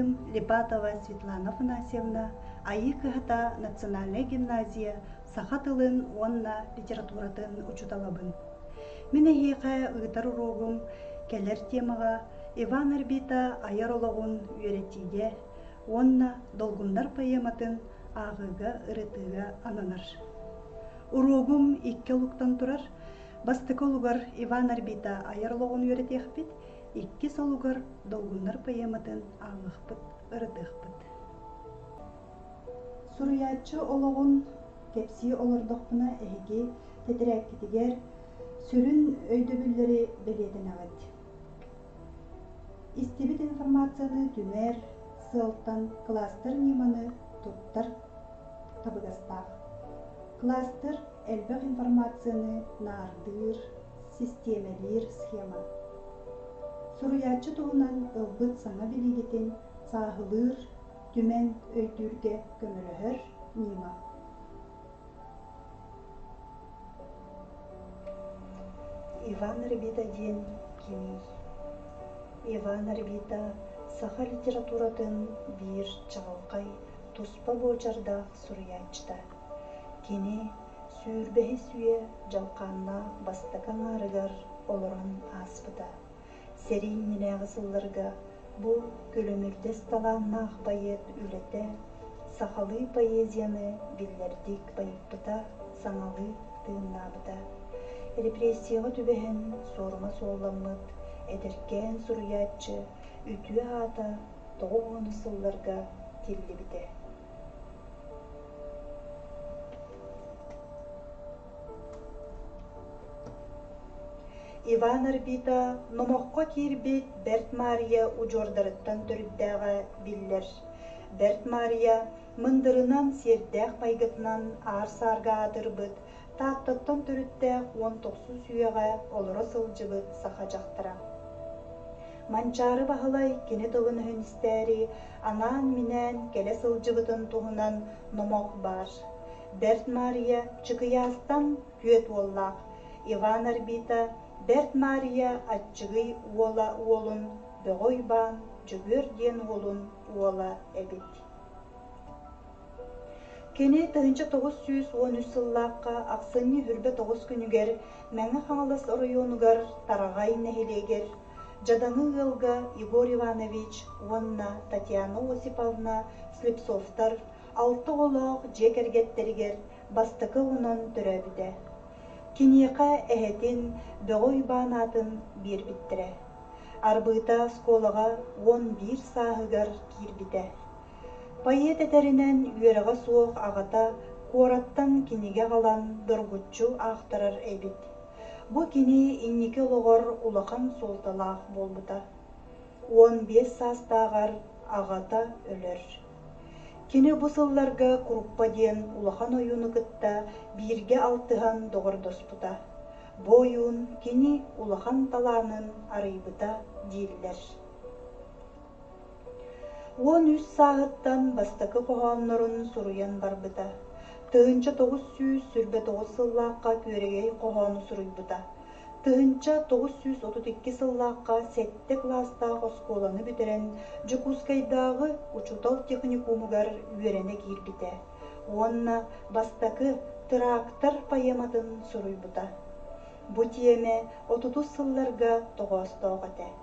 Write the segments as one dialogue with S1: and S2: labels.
S1: Артем Липатова Светлана Афанасьевна, Айыкыхата Национальная гимназия, Сахатылын онна литературатын учуталабын. Мене хейқа ыйтар урогум келер темаға Иван Арбита аярологун үйретиге, онна долгундар поэматын ағыға ырытыға ананар. Урогум икке луктан турар, бастыкы лугар Иван Арбита аярологун үйретехпит, икки солугар долгундар поэматын ағықпыт, ырытыхпыт. Суруячы ологун кепси олордоқпына әйге тетірәккетігер сүрін өйдөбүллері беледен ағыд. Истебит информацияны түмер, сылтан кластер ниманы туттар табыгастақ. Кластер әлбәқ информацияны нардыр, системелер схема. Суруячы туғынан ылбыт саңа белегетін сағылыр, түмен өйдүрге көмілігір нима. Иван Арбита ден кемей. Иван Арбита саха литературатын бир чағылқай туспа бочарда суруячта. Кене сүйірбәхі сүйе жалқанна бастакан арыгар олоран аспыда. Серейніне ғысылларға бұ көлөмірдес таланнақ байет үлеті, сахалы поэзияны биллердік байыппыта, саңалы тыыннабыда. Репрессияға түбәхін сорма солламыд, әдіркен суруячы, үтіе ата тоғын ысылларға телі біде. Иван Арбита номоққа кирбет Берт Мария ұжордарыттан түріддәға биллер. Берт Мария мындырынан сердәқ майгытынан арсарға адырбыд, таттаттан түріддәқ 19 сүйеға олыра сылжыбыд саха жақтыра. Манчары бағылай кені тылын хүністәрі, анан минән келе сылжыбытын туғынан номоқ бар. Берт Мария чықиястан күйет оллақ. Иван Арбита Берт Мария атчыгый уола уолун, бөгой бан, жүгөр ден уолун уола әбет. Кені 1913 сыллаққа ақсыны хүрбе 9 күнігер, мәңі қаңылас районугар тарағай нәхелегер, жаданы ғылға Игорь Иванович, онна Татьяна Осиповна, Слепцовтар, 6 олақ жекергеттерігер, бастықы онын түрәбіде. Кинеқа әхетін бөгой банатын бір біттірі. Арбыта сколаға 11 сағығар кирбіті. Поэт әтәрінен үйеріға суық ағата қораттан кинеге қалан дұргутчу ақтырар әбіт. Бұ кене иннеке олығыр ұлақан солталақ болбыта. 15 састағар ағата өлір. Кені бұсылларға құруппа ден улахан ойуны кытта бирге алтыған доғырдоспыта. Бойын кені улахан таланын арыйбыта дейлер. 13 сағыттан бастықы қоғанларын сұруян барбыта. Тығынча 900 сүрбе 9 сыллаққа көрегей қоғаны сұруйбыта. Тығынча 932 сыллаққа сәтті класста қосколаны бүтерен Жукускайдағы учутал техникумыгар үйерене кирбіте. Онна бастақы трактор поэматын сұруйбыта. Бұ теме 30 сылларға тоғастауғате.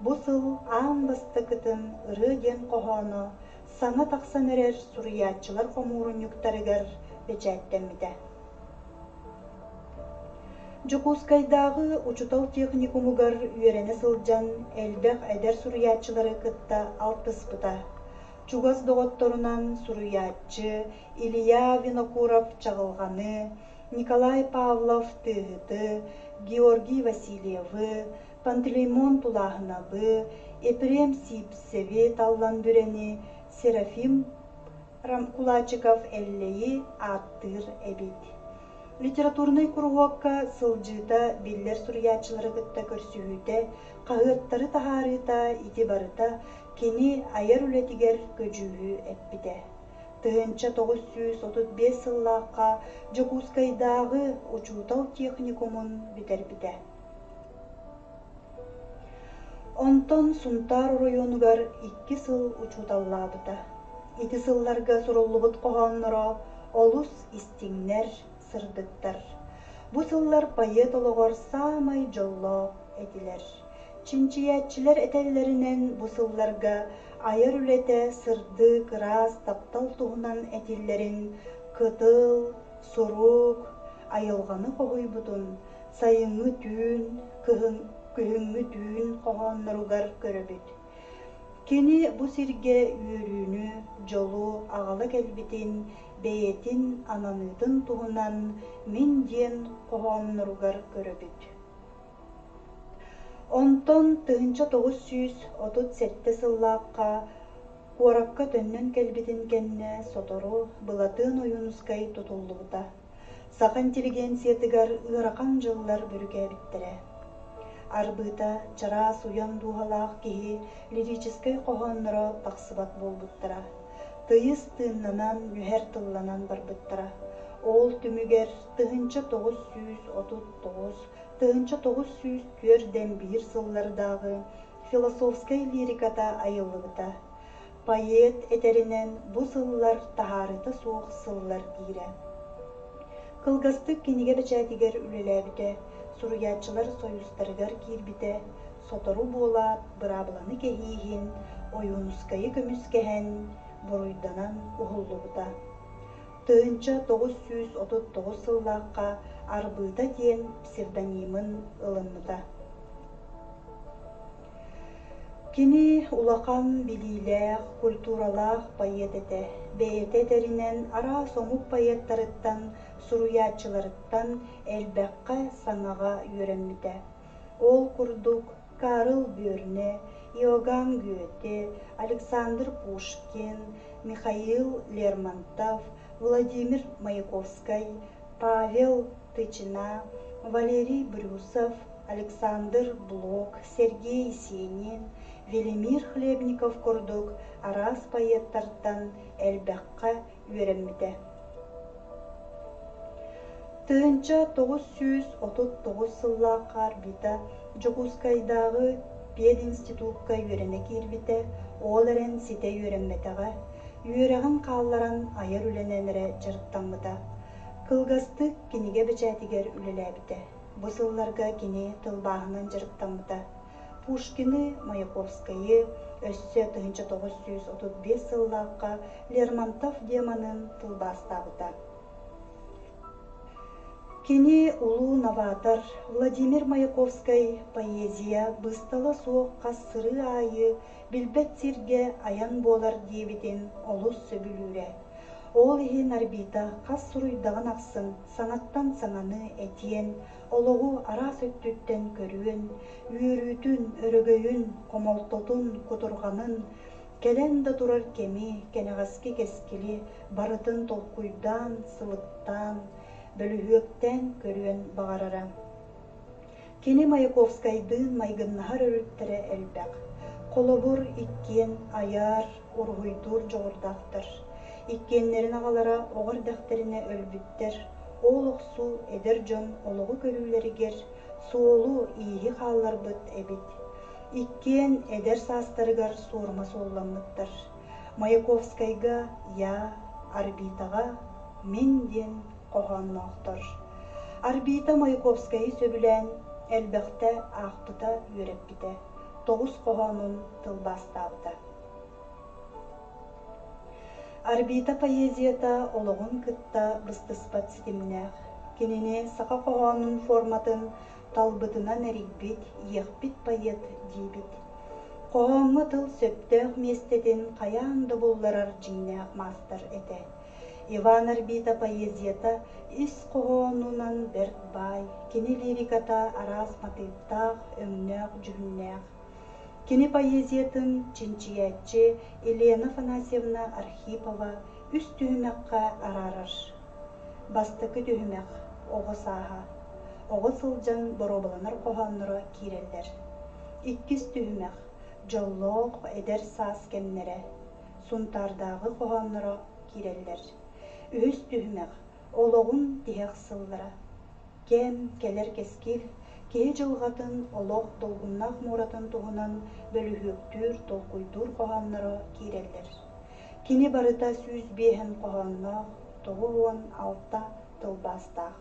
S1: Бұ сыл аң бастықытын ұры ден қоғаны саңа тақсан өрер сұруятчылар қомурын юктарыгар бечәттеміде. Жукускайдағы учутал техникумугар үйерене сылжан әлбәқ әдер суруятчылары кытта алтыспыта. Чугас доғотторунан суруятчы Илья Винокуров чағылғаны, Николай Павлов тыгыты, Георгий Васильевы, Пантелеймон Тулағынабы, Эпрем Сипсеве таллан бүрені, Серафим Кулачиков әллейі аттыр әбет. Литературный кругокка сылжыта биллер суруятчылары кытта көрсүүтэ, қағыттары тахарыта, итибарыта, кені аяр үлетигер көжүүі әппіде. Тыгынча 935 сыллаққа Жукускайдағы учутал техникумун битербіде. Онтон Сунтар районугар 2 сыл учуталлаабыта. Ити сылларга суруллубут коһонноро олус истиңнер сырдыттар. Бу сыллар пайет ологор самай жолло этилер. Чинчиятчилер этеллеринен бу сылларга айыр үлете сырды кырас таптал туһунан этиллерин кытыл, сурук, айылганы коһуйбутун, сайыҥҥы түүн, күһүҥҥү түүн коһонноругар көрөбүт. Кини бу сирге үөрүүнү, жолу аҕала келбитин, бэйэтин ананыытын туһунан мин диэн коһонноругар көрөбүт. Онтон 1937 сыллаакка куоракка төннөн келбитин кэннэ сотору былатын ойунускай тутуллубута. Саха интеллигенциятыгар ыаракан жыллар бүрүкэбиттерэ. Арбыта чараас уян дуһалаах киһи лирической коһонноро тахсыбат буолбуттара. Тыйыс тыыннанан үһэр тылланан барбыттара. Ол түмүгер 1939-1904 сыллардагы философскай лириката айыллыбыта. Поэт этеринен бу сыллар тахарыта суох сыллар диире. Кылгастык киниге бечэтигер үлелэбите, суруячылар союздарыгар киирбите, сотору буолаат бырабыланы кэһииһин, ойуунускайы көмүскэһэн, буруйданан уһуллубута. 1939 сыллаакка Арбыта диэн псевдонимын ылынмыта. Кини улахан билиилээх, культуралаах пайет эте, бэйэте этеринен ара сомук пайеттарыттан, суруячыларыттан элбэкка саҥаға үөрэммите. Ол курдук Карл Бёрне, Иоганн Гёте, Александр Пушкин, Михаил Лермонтов, Владимир Маяковский, Павел Тычина, Валерий Брюсов, Александр Блок, Сергей Есенин, Велимир Хлебников курдук арас пайеттарттан элбэкка үөрэммите. 1939 сыллаакка Арбита Жокускайдагы пединститутка үөрене киирбите, ол эрен сите үөрэмметеҕэ, үөрэгин хаалларан айар үлененере жырыттаммыта. Кылгастык киниге бечэтигер үлелээбите. Бу сылларга кини тылбааһынан жырыттаммыта. Пушкины, Маяковскайы өссө 1935 сыллаакка Лермонтов деманын тылбаастаабыта. Кини улуу новатор Владимир Маяковский поэзия быстала суокка сыры айы билбет сирге аян болар диебитин олус сөбүлүүрэ. Ол иһин Арбита кас суруйдаган аксын саңаттан саңаны этиен, ологу арас өттүттен көрүөн, үөрүүтүн, өрөгөйүн, комолтотун, кутурганын, келен да турар кеми, кенегаски кескили, барытын толкуйдан, сылыктан, бөлүһүөктен көрүөн багарара. Кини Маяковскайдын майгыннахар өрүттере элбек. Колобур иккен аяр, ургуйдур жоғырдақтыр. Иккеннерин агалара оғыр дәхтеріне өлбүттер. Ол оқсу эдер жон олығы көрүүлеригер, суолу ийи хааллар бұт эбит. Иккен эдер састарыгар суырма солламыттыр. Маяковскайга я, Арбитаға мен ден коһонноохтор. Арбита Маяковскайы сөбүлэн элбэхтэ аахпыта үөреппите. 9 коһонун тылбастаабыта. Арбита поэзията ологун кытта быстыспат ситимнэх. Кинини саха коһонун форматын талбытынан эригбит, иехбит поэт диибит. Коһонга тыл сөптөөх местетин каяанда булларар жиңнээх мастер эте. Иван Арбита поэзията ис коһонунан берт бай, кини лириката арас матыыптаах, өңнөөх, жүгүннээх. Кини поэзиятын чинчияччи Елена Афанасьевна Архипова үс түймэкка арарар. Бастыкы түймэк оҕо сааха. Оҕо сылдьан боробаланар коһонноро киирэллэр. Иккис түймэк жоллоох эдер саас кемнере. Сунтардагы коһонноро киирэллэр. Үс түймэк ологун тиһэх сыллара. Кем келер кескил, Кеһи жылғатын олох долгуннах муратын туһунан бөлүһүөктүүр толкуйдуур коһонноро киирэллэр. Кини барыта сүүс биэһэн коһонноох тоҕу уон алта тылбаастаах.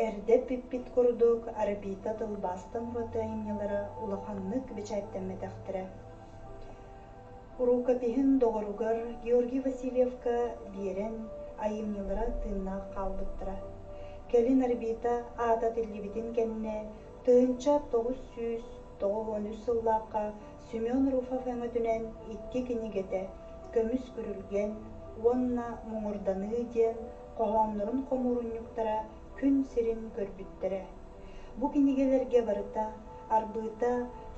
S1: Эрдеп пиппит курдук арбита тылбаастан ураты айымньылара улаханнык бичээттэммэтэхтэрэ. Урукапиһин доҕоругар Георгий Васильевка биэрэн айымньылара тыыннаах хаалбыттара. Келин арбита аата тиллибитин кэнне тыынча 993 сыллаакка Семен Руфов өңөтүнэн икки кинигете көмүс күрүлген уонна муңурданы диэн коһооннорун комуруннуктара күн сирин көрбүттэрэ. Бу кинигелерге барыта арбыта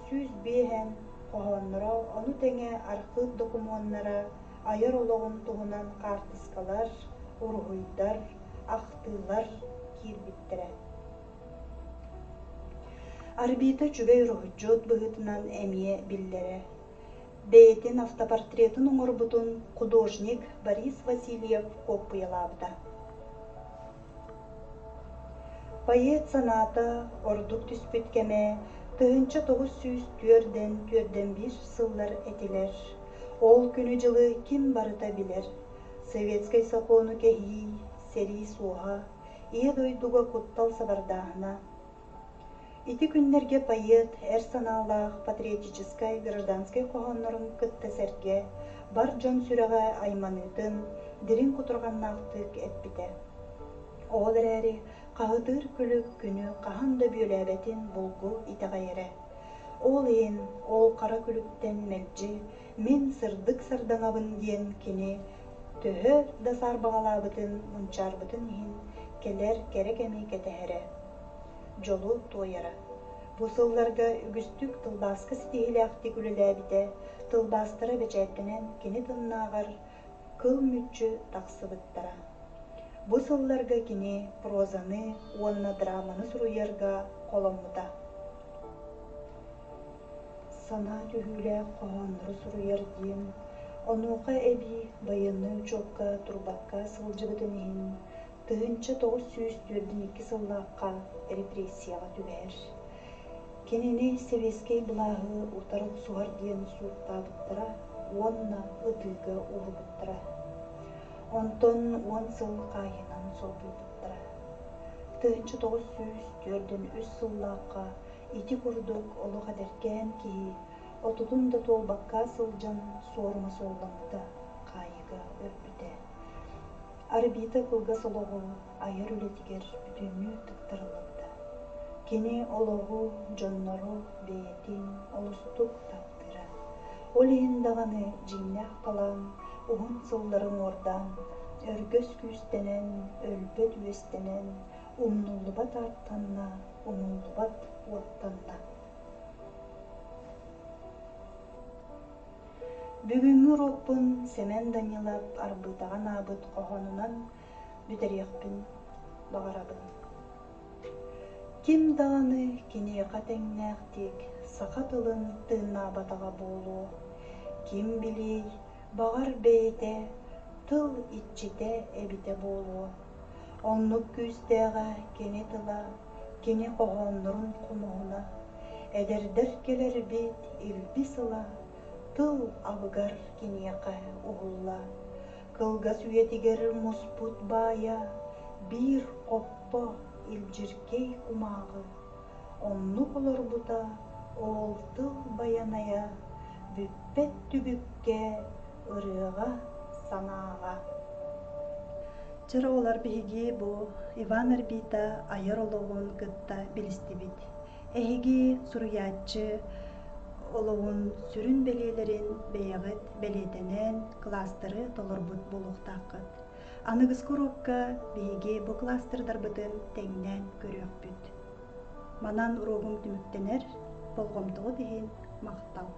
S1: сүүс биэһэн коһоонноро ону тэҥэ архыт докумуоннара айар ологун туһунан картыскалар, уруһуйдар, ахтыылар киирбиттэрэ. Арбита чүбэй уруһуйдьуут быһытынан эмиэ биллэрэ. Бэйэтин автопортретін оҥорбутун художник Борис Васильев коппуялаабыта. Поэт санаата ордук түспүт кеме тыһынча 904-5 сыллар этилер. Ол күнү жылы ким барыта билер. Советскай сапоону кэһии, сери суоһа, ие дойдуга куттал сабардаахына. Ити күннерге поэт эр санаалаах патриотическай гражданскай коһоннорун кыттасерге бар дьон сүрэҕэ айманыытын дирин кутурганнаахтык эппите. Ол эрээри хаһытыыр күлүк күнү хаһан да бүөлээбэтин булгу итэҕэйэрэ. Ол иин ол хара күлүктен мэлдьи мин сырдык сардаҥабын диэн кини төһө да саарбаҕалаабытын мунчаарбытын иһин келер керек эми кэтэһэрэ. Жолу туойара. Бу сылларга үгүстүк тылбааска ситиһилээхти күлэлээбите, тылбаастара бэчээттэнэн кини тыннаагар кыл мүччү тахсыбыттара. Бу сылларга кини прозаны, уонна драманы суруйарга коломмута. Санаа түһүүлээх коһооннору суруйар диэн, онуоха эби байыны учуокка турбакка сылдьыбытын иһин тыһынча 942 сыллаакка репрессияга түбээр. Кинини Советскей булааһы утарык сугар диэн сууртаабыттара, уонна ытыыга урубуттара. Онтон 10 сыл кайынан солбуйбуттара. Тыынча 904-3 сыллаакка ити курдук олух адеркээн киһи отутун да толбакка сылдьан суорма солламыта кайыга өппүтэ. Арбита кылга сологу айар үлетигер бүтүннүү тыктырылыбыта. Кини ологу, дьоннору, бэйэтин, олустук таптыра. Ол иһиндаганы жиңнээх талаан, уһун сылларын ордан, өргөс күүстенен, өлбөт үөстенен, умнуллубат аттанна, умуллубат уоттанна. Бүгүнгү роппун Семен Данилов арбытаган аабыт коһонунан бүтэриэхпин багарабын. Ким даганы киниэха тэҥнээхтик саха тылын тыыннаабатаҕа буолуо. Ким билий багар бэйэтэ тыл итчите эбите буолуо. Оннук күүстээҕэ кини тыла, кини коһооннорун хумуһуна, эдердер келербит илби сыла, тыл абыгар киниэхэ уһулла. Кылгас үетигер муспут баая, бир коппо илдьиркей кумаагы. Оннук олорбута ол тыл баяная, бүппет түбүкке, ырыага, санаага. Чара олар биһиги бу Иван Арбита айар олоҕун кытта билистибит. Эһиги суруяаччы олоҕун сүрүн белиэлэрин бэйэҕит белиэтэнэн кластары толорбут булуохтааххыт. Аныгыска урукка биһиги бу кластырдарбытын тэҥнээн көрүөхпүт. Манан уругум түмүктэнэр, болгомтоҕу диһин махтал.